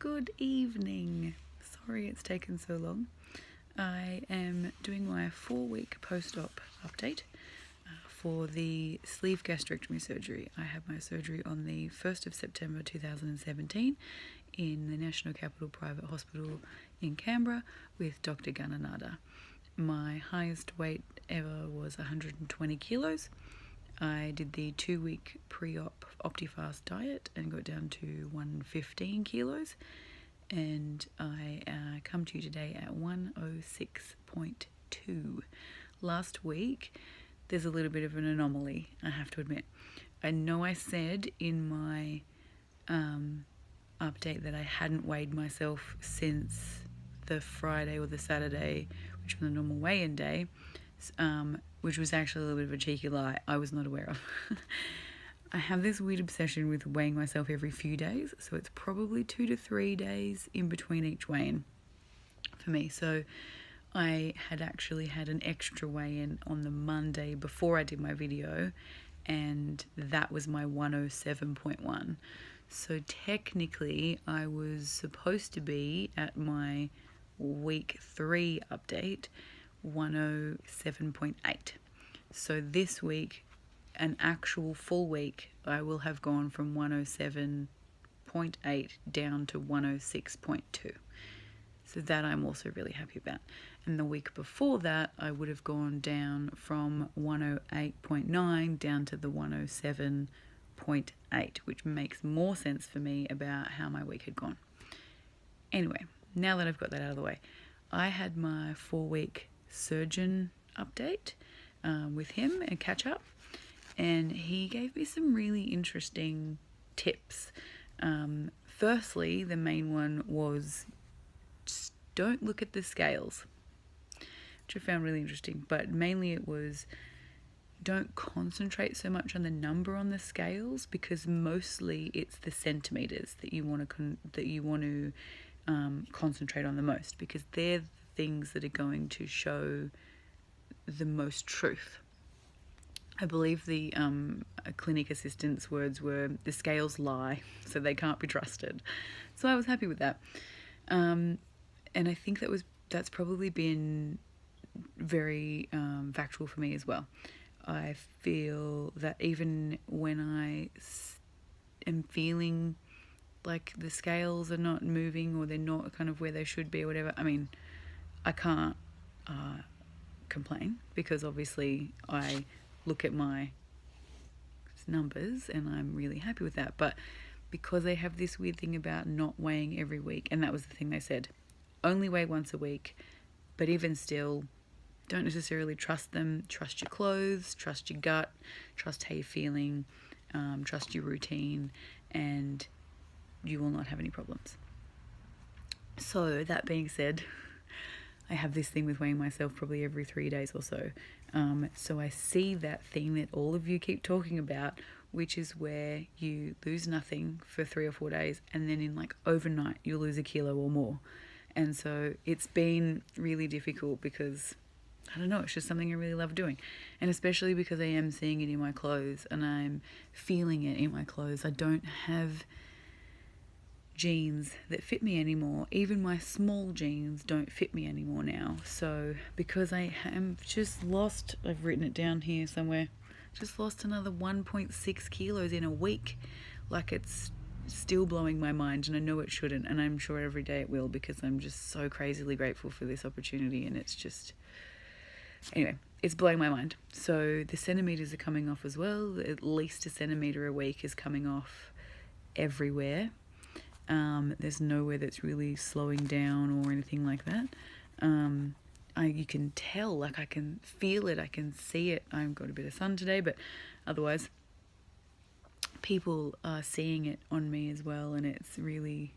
Good evening. Sorry it's taken so long. I am doing my 4-week post-op update for the sleeve gastrectomy surgery. I had my surgery on the 1st of September 2017 in the National Capital Private Hospital in Canberra with Dr. Gananadha. My highest weight ever was 120 kilos. I did the 2-week pre-op Optifast diet and got down to 115 kilos, and I come to you today at 106.2. Last week, there's a little bit of an anomaly, I have to admit. I know I said in my update that I hadn't weighed myself since the Friday or the Saturday, which was the normal weigh-in day, which was actually a little bit of a cheeky lie I was not aware of. I have this weird obsession with weighing myself every few days, so it's probably 2 to 3 days in between each weigh-in for me. So I had actually had an extra weigh-in on the Monday before I did my video, and that was my 107.1. So technically I was supposed to be at my week 3 update 107.8. So this week, an actual full week, I will have gone from 107.8 down to 106.2. So that I'm also really happy about. And the week before that, I would have gone down from 108.9 down to the 107.8, which makes more sense for me about how my week had gone. Anyway, now that I've got that out of the way, I had my 4-week surgeon update with him and catch up, and he gave me some really interesting tips. Firstly, the main one was just don't look at the scales, which I found really interesting, but mainly it was don't concentrate so much on the number on the scales, because mostly it's the centimeters that you want to concentrate on the most, because they're the things that are going to show the most truth. I believe the clinic assistant's words were, the scales lie, so they can't be trusted. So I was happy with that. And I think that's probably been very factual for me as well. I feel that even when I am feeling like the scales are not moving or they're not kind of where they should be or whatever, I mean, I can't complain, because obviously I look at my numbers and I'm really happy with that. But because they have this weird thing about not weighing every week, and that was the thing they said, only weigh once a week, but even still, don't necessarily trust them. Trust your clothes, trust your gut, trust how you're feeling, trust your routine, and you will not have any problems. So that being said, I have this thing with weighing myself probably every 3 days or so. So I see that thing that all of you keep talking about, which is where you lose nothing for 3 or 4 days, and then in like overnight you lose 1 kilo or more. And so it's been really difficult because, I don't know, it's just something I really love doing. And especially because I am seeing it in my clothes and I'm feeling it in my clothes. I don't have jeans that fit me anymore. Even my small jeans don't fit me anymore now. So because I am just lost, I've written it down here somewhere, just lost another 1.6 kilos in a week. Like, it's still blowing my mind, and I know it shouldn't, and I'm sure every day it will, because I'm just so crazily grateful for this opportunity, and it's just, anyway, it's blowing my mind. So the centimeters are coming off as well. At least 1 centimeter a week is coming off everywhere. There's nowhere that's really slowing down or anything like that. You can tell, like, I can feel it, I can see it. I've got a bit of sun today, but otherwise people are seeing it on me as well, and it's really,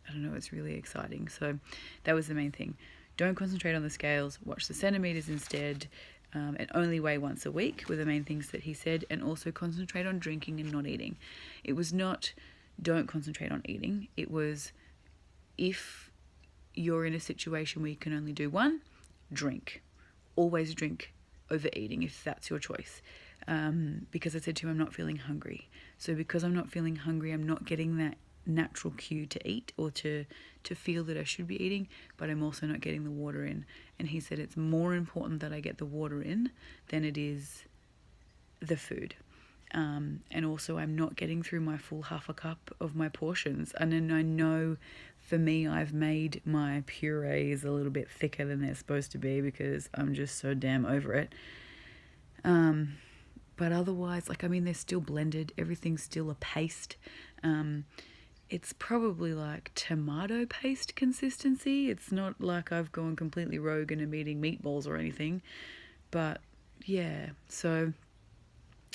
I don't know, it's really exciting. So that was the main thing. Don't concentrate on the scales, watch the centimeters instead, and only weigh once a week were the main things that he said, and also concentrate on drinking and not eating. It was not don't concentrate on eating. It was, if you're in a situation where you can only do one, drink. Always drink over eating if that's your choice. Because I said to him, I'm not feeling hungry. So because I'm not feeling hungry, I'm not getting that natural cue to eat or to feel that I should be eating, but I'm also not getting the water in. And he said it's more important that I get the water in than it is the food. And also I'm not getting through my full half a cup of my portions. And then I know for me, I've made my purees a little bit thicker than they're supposed to be because I'm just so damn over it. But otherwise, like, I mean, they're still blended. Everything's still a paste. It's probably like tomato paste consistency. It's not like I've gone completely rogue and am eating meatballs or anything. But yeah, so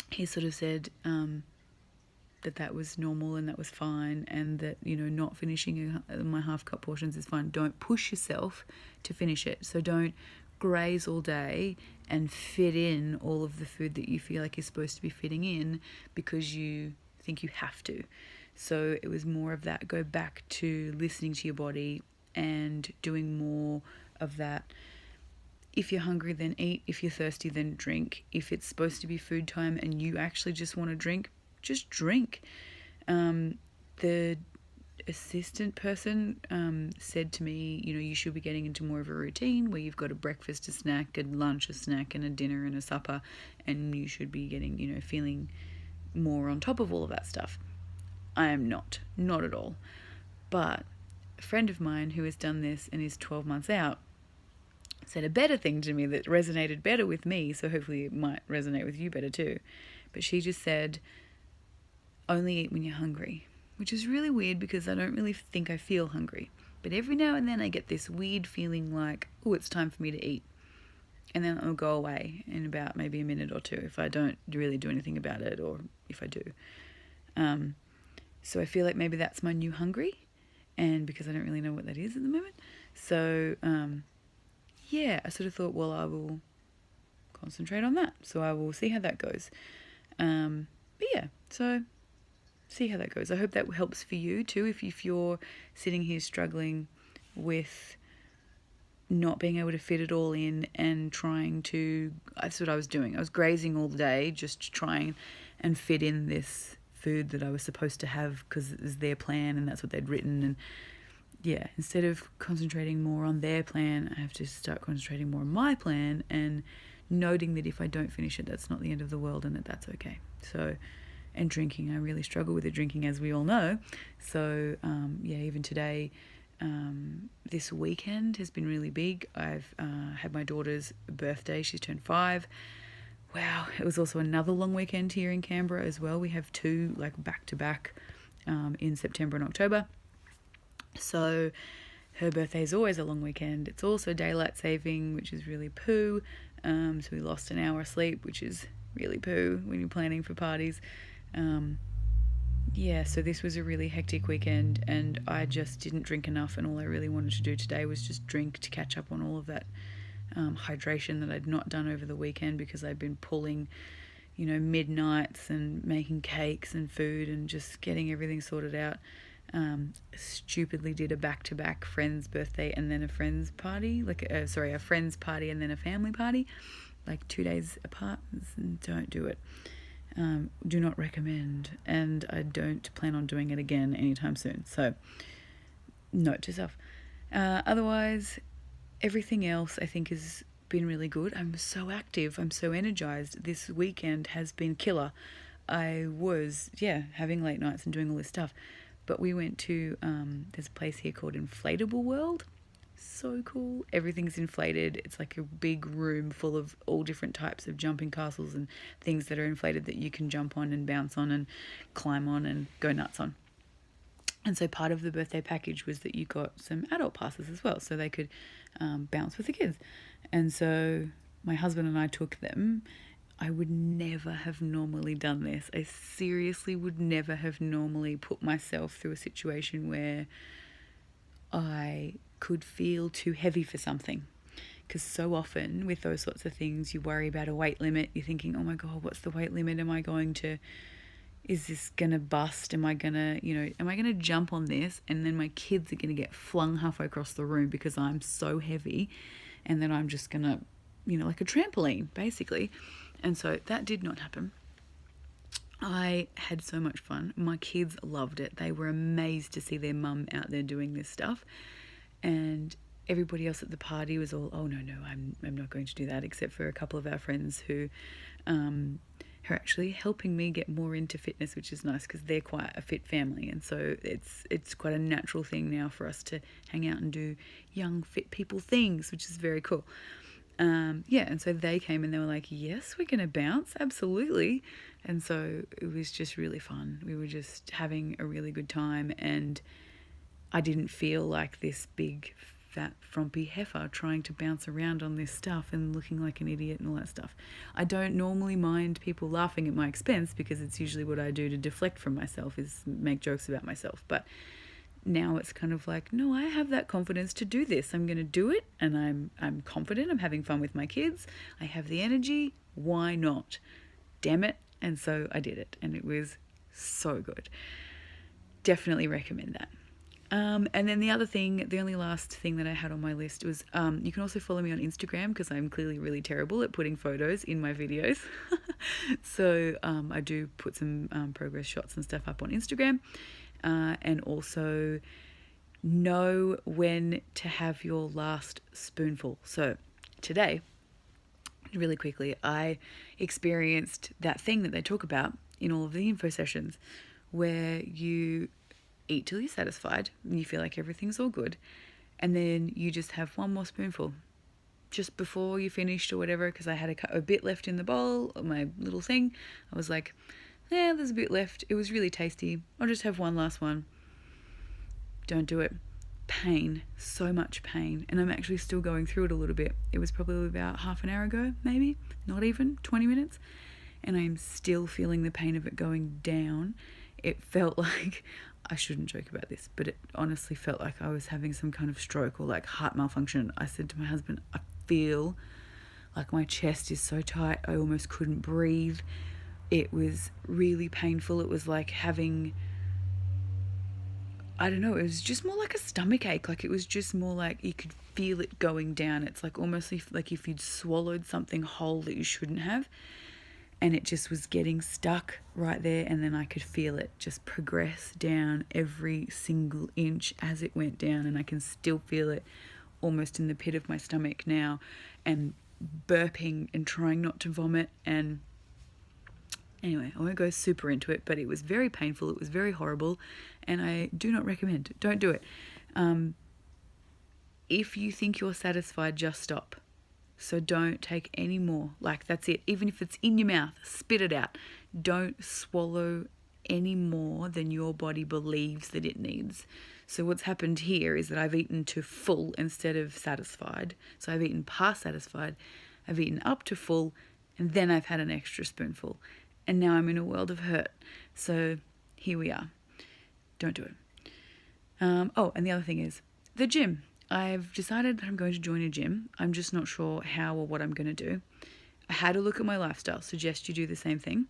he sort of said that was normal and that was fine, and that, you know, not finishing my half cup portions is fine. Don't push yourself to finish it. So don't graze all day and fit in all of the food that you feel like you're supposed to be fitting in because you think you have to. So it was more of that. Go back to listening to your body and doing more of that. If you're hungry, then eat. If you're thirsty, then drink. If it's supposed to be food time and you actually just want to drink, just drink. The assistant person said to me, you know, you should be getting into more of a routine where you've got a breakfast, a snack, a lunch, a snack, and a dinner and a supper, and you should be getting, you know, feeling more on top of all of that stuff. I am not at all. But a friend of mine who has done this and is 12 months out said a better thing to me that resonated better with me, so hopefully it might resonate with you better too. But she just said, only eat when you're hungry, which is really weird because I don't really think I feel hungry. But every now and then I get this weird feeling like, oh, it's time for me to eat. And then it'll go away in about maybe a minute or two if I don't really do anything about it, or if I do. So I feel like maybe that's my new hungry, and because I don't really know what that is at the moment. So, yeah, I sort of thought, well, I will concentrate on that. So I will see how that goes. But yeah, so see how that goes. I hope that helps for you too. If you're sitting here struggling with not being able to fit it all in and trying to, that's what I was doing. I was grazing all day just to try and fit in this food that I was supposed to have because it was their plan and that's what they'd written. And yeah, instead of concentrating more on their plan, I have to start concentrating more on my plan and noting that if I don't finish it, that's not the end of the world and that's okay. So, and drinking, I really struggle with the drinking, as we all know. So, yeah, even today, this weekend has been really big. I've had my daughter's birthday. She's turned 5. Wow, it was also another long weekend here in Canberra as well. We have 2 like back-to-back in September and October. So her birthday is always a long weekend. It's also daylight saving, which is really poo. So we lost an hour of sleep, which is really poo when you're planning for parties. Yeah, so this was a really hectic weekend and I just didn't drink enough, and all I really wanted to do today was just drink to catch up on all of that hydration that I'd not done over the weekend because I'd been pulling, you know, midnights and making cakes and food and just getting everything sorted out. Stupidly did a back-to-back friend's birthday and then a friend's party, a friend's party and then a family party, like 2 days apart. Don't do it. Do not recommend, and I don't plan on doing it again anytime soon. So, note to self. Otherwise, everything else I think has been really good. I'm so active. I'm so energized. This weekend has been killer. I was, having late nights and doing all this stuff. But we went to, there's a place here called Inflatable World. So cool. Everything's inflated. It's like a big room full of all different types of jumping castles and things that are inflated that you can jump on and bounce on and climb on and go nuts on. And so part of the birthday package was that you got some adult passes as well, so they could bounce with the kids. And so my husband and I took them. I would never have normally done this. I seriously would never have normally put myself through a situation where I could feel too heavy for something. Because so often with those sorts of things, you worry about a weight limit. You're thinking, oh my God, what's the weight limit? Is this going to bust? Am I going to jump on this? And then my kids are going to get flung halfway across the room because I'm so heavy. And then I'm just going to, like a trampoline, basically. And so that did not happen. I had so much fun. My kids loved it. They were amazed to see their mum out there doing this stuff. And everybody else at the party was all, oh, no, I'm not going to do that, except for a couple of our friends who are actually helping me get more into fitness, which is nice because they're quite a fit family. And so it's quite a natural thing now for us to hang out and do young, fit people things, which is very cool. And so they came and they were like, yes, we're going to bounce, absolutely. And so it was just really fun. We were just having a really good time, and I didn't feel like this big, fat, frumpy heifer trying to bounce around on this stuff and looking like an idiot and all that stuff. I don't normally mind people laughing at my expense because it's usually what I do to deflect from myself, is make jokes about myself. But now it's kind of like, no, I have that confidence to do this. I'm going to do it, and I'm confident. I'm having fun with my kids. I have the energy. Why not? Damn it. And so I did it, and it was so good. Definitely recommend that. And then the only last thing that I had on my list was, you can also follow me on Instagram because I'm clearly really terrible at putting photos in my videos. So I do put some progress shots and stuff up on Instagram. And also know when to have your last spoonful. So today, really quickly, I experienced that thing that they talk about in all of the info sessions, where you eat till you're satisfied and you feel like everything's all good, and then you just have one more spoonful just before you finished or whatever, because I had a bit left in the bowl, my little thing. I was like, yeah, there's a bit left. It was really tasty. I'll just have one last one. Don't do it. Pain. So much pain. And I'm actually still going through it a little bit. It was probably about half an hour ago, maybe. Not even 20 minutes. And I'm still feeling the pain of it going down. It felt like, I shouldn't joke about this, but it honestly felt like I was having some kind of stroke or like heart malfunction. I said to my husband, I feel like my chest is so tight, I almost couldn't breathe. It was really painful. It was like having, I don't know, it was just more like a stomach ache. Like it was just more like you could feel it going down. It's like almost like if you'd swallowed something whole that you shouldn't have, and it just was getting stuck right there. And then I could feel it just progress down every single inch as it went down. And I can still feel it almost in the pit of my stomach now, and burping and trying not to vomit. And anyway, I won't go super into it, but it was very painful. It was very horrible, and I do not recommend it. Don't do it. If you think you're satisfied, just stop. So don't take any more. Like, that's it. Even if it's in your mouth, spit it out. Don't swallow any more than your body believes that it needs. So what's happened here is that I've eaten to full instead of satisfied. So I've eaten past satisfied, I've eaten up to full, and then I've had an extra spoonful. And now I'm in a world of hurt. So here we are. Don't do it. And the other thing is the gym. I've decided that I'm going to join a gym. I'm just not sure how or what I'm going to do. I had a look at my lifestyle. Suggest you do the same thing.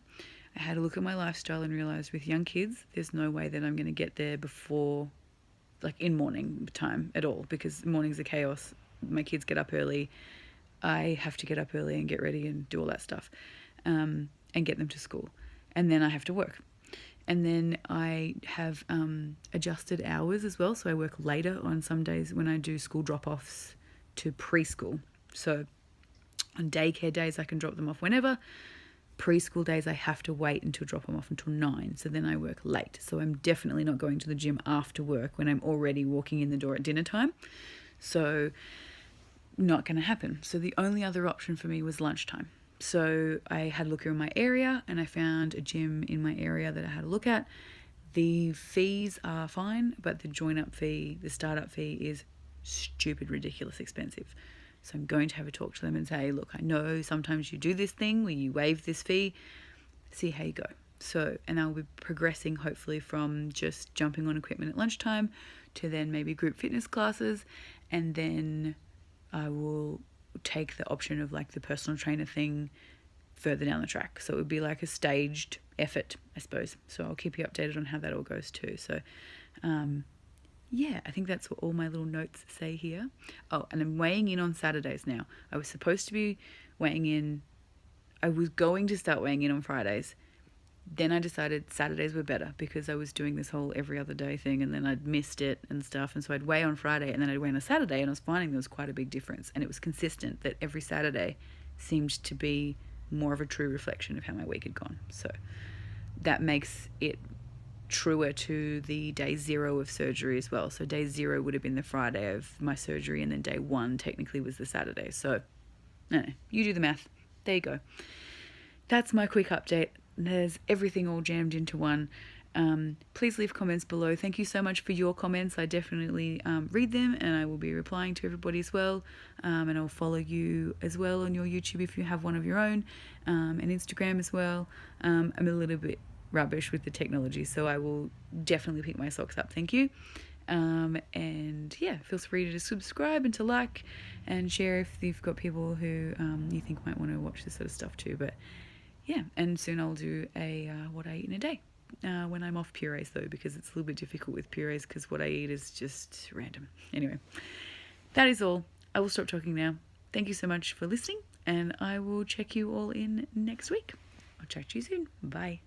I had a look at my lifestyle and realised with young kids, there's no way that I'm going to get there before, like in morning time at all, because mornings are chaos. My kids get up early. I have to get up early and get ready and do all that stuff. And get them to school. And then I have to work. And then I have adjusted hours as well. So I work later on some days when I do school drop-offs to preschool. So on daycare days, I can drop them off whenever. Preschool days, I have to wait until drop them off until 9. So then I work late. So I'm definitely not going to the gym after work when I'm already walking in the door at dinner time. So not going to happen. So the only other option for me was lunchtime. So I had a look around my area and I found a gym in my area that I had a look at. The fees are fine, but the join-up fee, the startup fee is stupid, ridiculous expensive. So I'm going to have a talk to them and say, look, I know sometimes you do this thing where you waive this fee. See how you go. So, and I'll be progressing hopefully from just jumping on equipment at lunchtime to then maybe group fitness classes, and then I will take the option of like the personal trainer thing further down the track. So it would be like a staged effort, I suppose. So I'll keep you updated on how that all goes too. So I think that's what all my little notes say here. Oh, and I'm weighing in on Saturdays now. I was supposed to be weighing in. I was going to start weighing in on Fridays. Then I decided Saturdays were better because I was doing this whole every other day thing, and then I'd missed it and stuff. And so I'd weigh on Friday and then I'd weigh on a Saturday, and I was finding there was quite a big difference. And it was consistent that every Saturday seemed to be more of a true reflection of how my week had gone. So that makes it truer to the day 0 of surgery as well. So day 0 would have been the Friday of my surgery, and then day 1 technically was the Saturday. So no, you do the math. There you go. That's my quick update. There's everything all jammed into one. Please leave comments below. Thank you so much for your comments. I definitely read them, and I will be replying to everybody as well. And I'll follow you as well on your YouTube if you have one of your own, and Instagram as well. I'm a little bit rubbish with the technology, so I will definitely pick my socks up. Thank you. And yeah, feel free to subscribe and to like and share if you've got people who you think might want to watch this sort of stuff too. But yeah, and soon I'll do a what I eat in a day when I'm off purees though, because it's a little bit difficult with purees because what I eat is just random. Anyway, that is all. I will stop talking now. Thank you so much for listening, and I will check you all in next week. I'll chat to you soon. Bye.